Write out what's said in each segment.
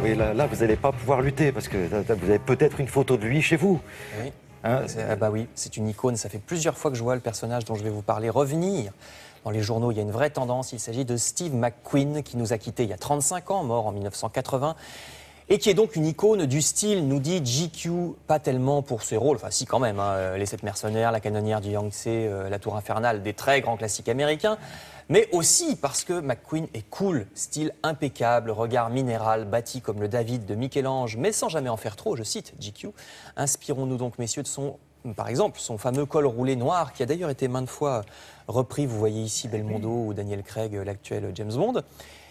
oui, là vous n'allez pas pouvoir lutter parce que vous avez peut-être une photo de lui chez vous. Oui. Hein, Bah oui, c'est une icône. Ça fait plusieurs fois que je vois le personnage dont je vais vous parler revenir dans les journaux. Il y a une vraie tendance. Il s'agit de Steve McQueen qui nous a quittés il y a 35 ans, mort en 1980. Et qui est donc une icône du style, nous dit GQ, pas tellement pour ses rôles, enfin si quand même, hein, Les 7 mercenaires, La canonnière du Yangtze, La tour infernale, des très grands classiques américains, mais aussi parce que McQueen est cool, style impeccable, regard minéral, bâti comme le David de Michel-Ange, mais sans jamais en faire trop, je cite GQ. Inspirons-nous donc, messieurs, de par exemple, son fameux col roulé noir, qui a d'ailleurs été maintes fois repris, vous voyez ici Belmondo ou Daniel Craig, l'actuel James Bond.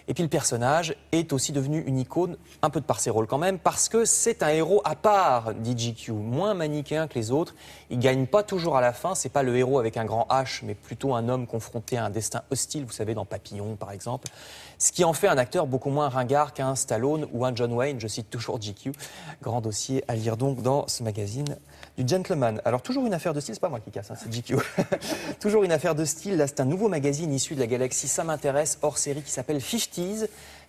Et puis le personnage est aussi devenu une icône, un peu de par ses rôles quand même, parce que c'est un héros à part, dit GQ, moins manichéen que les autres. Il ne gagne pas toujours à la fin, c'est pas le héros avec un grand H, mais plutôt un homme confronté à un destin hostile, vous savez, dans Papillon par exemple. Ce qui en fait un acteur beaucoup moins ringard qu'un Stallone ou un John Wayne, je cite toujours GQ. Grand dossier à lire donc dans ce magazine du Gentleman. Alors toujours une affaire de style, c'est pas moi qui casse, hein, c'est GQ. Toujours une affaire de style, là c'est un nouveau magazine issu de la galaxie Ça m'intéresse, hors série, qui s'appelle 50s.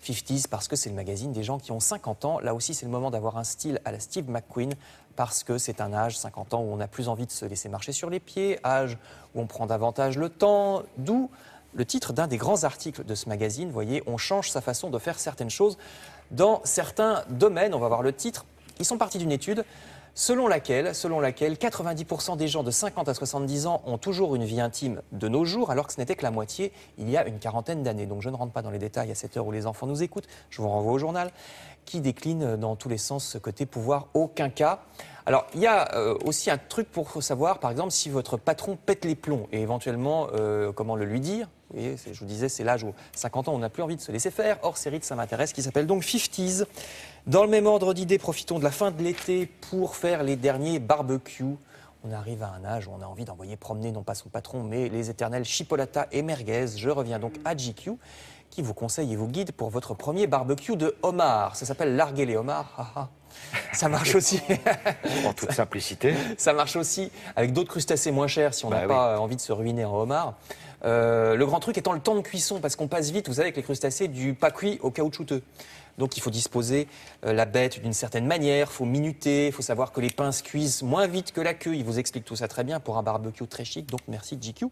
50s parce que c'est le magazine des gens qui ont 50 ans. Là aussi c'est le moment d'avoir un style à la Steve McQueen, parce que c'est un âge, 50 ans, où on n'a plus envie de se laisser marcher sur les pieds, âge où on prend davantage le temps, d'où le titre d'un des grands articles de ce magazine. Vous voyez, on change sa façon de faire certaines choses dans certains domaines. On va voir le titre. Ils sont partis d'une étude selon laquelle 90% des gens de 50 à 70 ans ont toujours une vie intime de nos jours, alors que ce n'était que la moitié il y a une quarantaine d'années. Donc je ne rentre pas dans les détails à cette heure où les enfants nous écoutent. Je vous renvoie au journal qui décline dans tous les sens ce côté pouvoir aucun cas. Alors, il y a aussi un truc pour savoir, par exemple, si votre patron pète les plombs et éventuellement, comment le lui dire. Vous voyez, je vous disais, c'est l'âge où 50 ans, on n'a plus envie de se laisser faire. Hors série de Ça m'intéresse, qui s'appelle donc 50s. Dans le même ordre d'idées, profitons de la fin de l'été pour faire les derniers barbecues. On arrive à un âge où on a envie d'envoyer promener non pas son patron, mais les éternels chipolata et merguez. Je reviens donc à GQ, qui vous conseille et vous guide pour votre premier barbecue de homard. Ça s'appelle larguer les homards. Ça marche aussi. En toute simplicité. Ça marche aussi avec d'autres crustacés moins chers si on n'a pas envie de se ruiner en homard. Le grand truc étant le temps de cuisson, parce qu'on passe vite, vous savez, avec les crustacés, du pas cuit au caoutchouteux. Donc il faut disposer la bête d'une certaine manière, il faut minuter, il faut savoir que les pinces cuisent moins vite que la queue. Il vous explique tout ça très bien pour un barbecue très chic, donc merci GQ.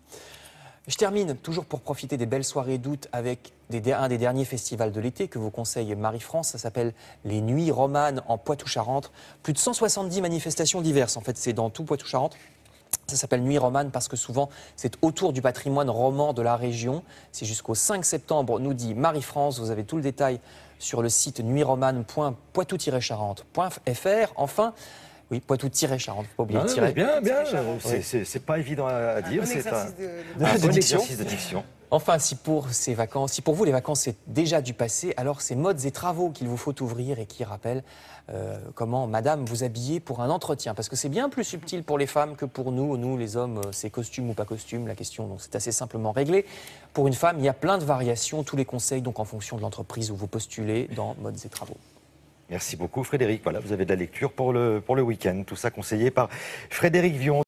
Je termine toujours pour profiter des belles soirées d'août avec un des derniers festivals de l'été que vous conseille Marie-France. Ça s'appelle les Nuits Romanes en Poitou-Charentes. Plus de 170 manifestations diverses. En fait, c'est dans tout Poitou-Charentes. Ça s'appelle Nuit Romane parce que souvent, c'est autour du patrimoine roman de la région. C'est jusqu'au 5 septembre, nous dit Marie-France. Vous avez tout le détail sur le site nuitromane.poitou-charentes.fr. Enfin, oui, Poitou-Charentes, faut pas oublier le tiret. Bien, c'est pas évident à dire, c'est un bon exercice de diction. Enfin, si pour vous les vacances c'est déjà du passé, alors c'est modes et travaux qu'il vous faut ouvrir et qui rappellent comment madame vous habiller pour un entretien. Parce que c'est bien plus subtil pour les femmes que pour nous les hommes, c'est costume ou pas costume, la question, donc c'est assez simplement réglé. Pour une femme, il y a plein de variations, tous les conseils donc en fonction de l'entreprise où vous postulez dans modes et travaux. Merci beaucoup Frédéric. Voilà, vous avez de la lecture pour le week-end. Tout ça conseillé par Frédéric Vion.